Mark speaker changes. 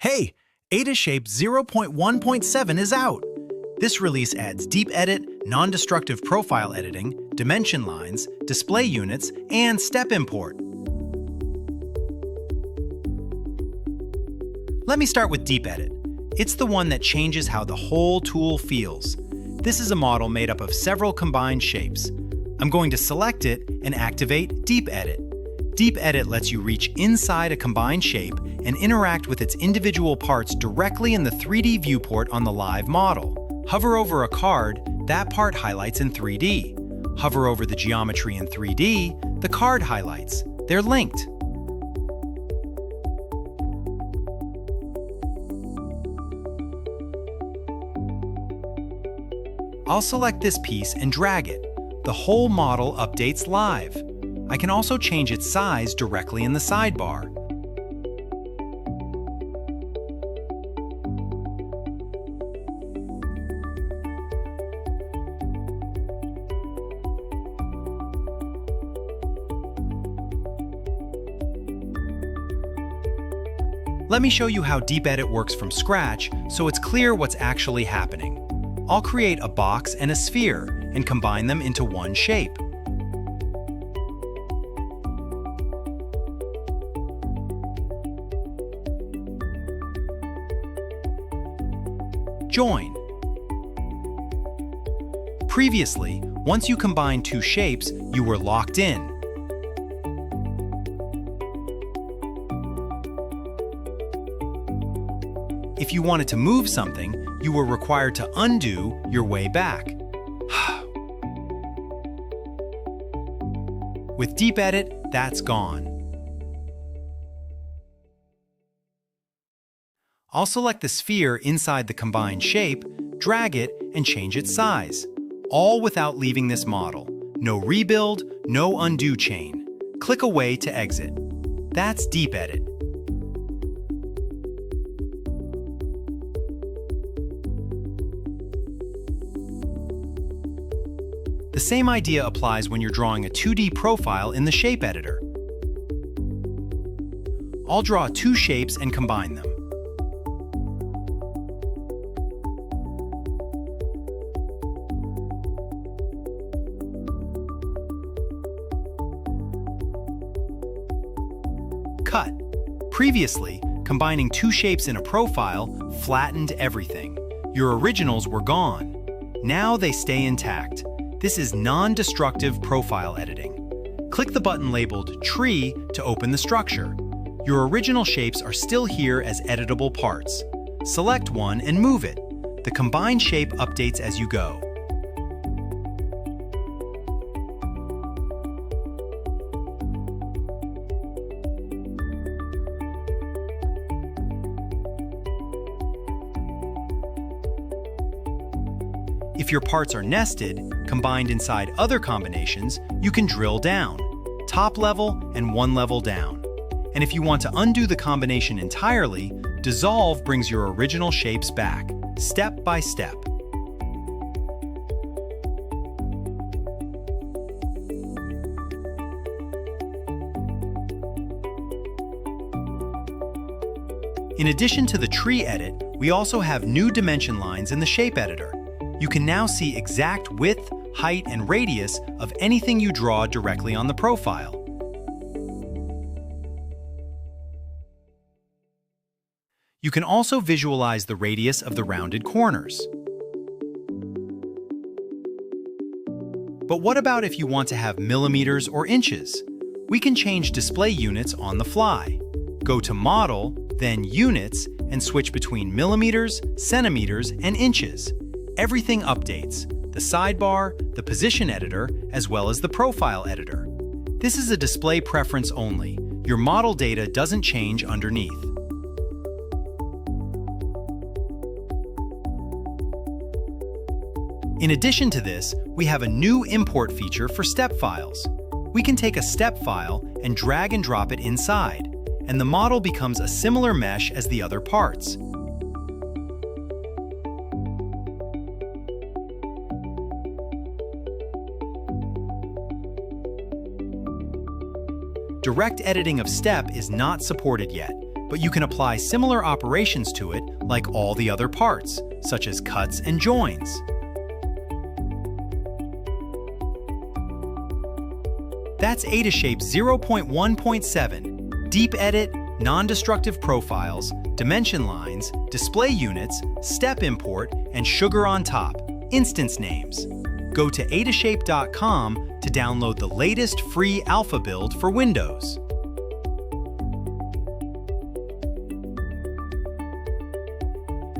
Speaker 1: Hey, AdaShape 0.1.7 is out. This release adds deep edit, non-destructive profile editing, dimension lines, display units, and step import. Let me start with deep edit. It's the one that changes how the whole tool feels. This is a model made up of several combined shapes. I'm going to select it and activate Deep Edit. Deep Edit lets you reach inside a combined shape and interact with its individual parts directly in the 3D viewport on the live model. Hover over a card, that part highlights in 3D. Hover over the geometry in 3D, the card highlights. They're linked. I'll select this piece and drag it. The whole model updates live. I can also change its size directly in the sidebar. Let me show you how Deep Edit works from scratch so it's clear what's actually happening. I'll create a box and a sphere and combine them into one shape. Join. Previously, once you combined two shapes, you were locked in. If you wanted to move something, you were required to undo your way back. With Deep Edit, that's gone. I'll select the sphere inside the combined shape, drag it, and change its size, all without leaving this model. No rebuild, no undo chain. Click Away to exit. That's Deep Edit. The same idea applies when you're drawing a 2D profile in the shape editor. I'll draw two shapes and combine them. Cut. Previously, combining two shapes in a profile flattened everything. Your originals were gone. Now they stay intact. This is non-destructive profile editing. Click the button labeled Tree to open the structure. Your original shapes are still here as editable parts. Select one and move it. The combined shape updates as you go. If your parts are nested, combined inside other combinations, you can drill down, top level and one level down. And if you want to undo the combination entirely, Dissolve brings your original shapes back, step by step. In addition to the tree edit, we also have new dimension lines in the shape editor. You can now see exact width, height, and radius of anything you draw directly on the profile. You can also visualize the radius of the rounded corners. But what about if you want to have millimeters or inches? We can change display units on the fly. Go to Model, then Units, and switch between millimeters, centimeters, and inches. Everything updates, the sidebar, the position editor, as well as the profile editor. This is a display preference only. Your model data doesn't change underneath. In addition to this, we have a new import feature for step files. We can take a step file and drag and drop it inside, and the model becomes a similar mesh as the other parts. Direct editing of step is not supported yet, but you can apply similar operations to it like all the other parts, such as cuts and joins. That's AdaShape 0.1.7. Deep Edit, non-destructive profiles, dimension lines, display units, step import, and sugar on top, instance names. Go to adashape.com to download the latest free alpha build for Windows.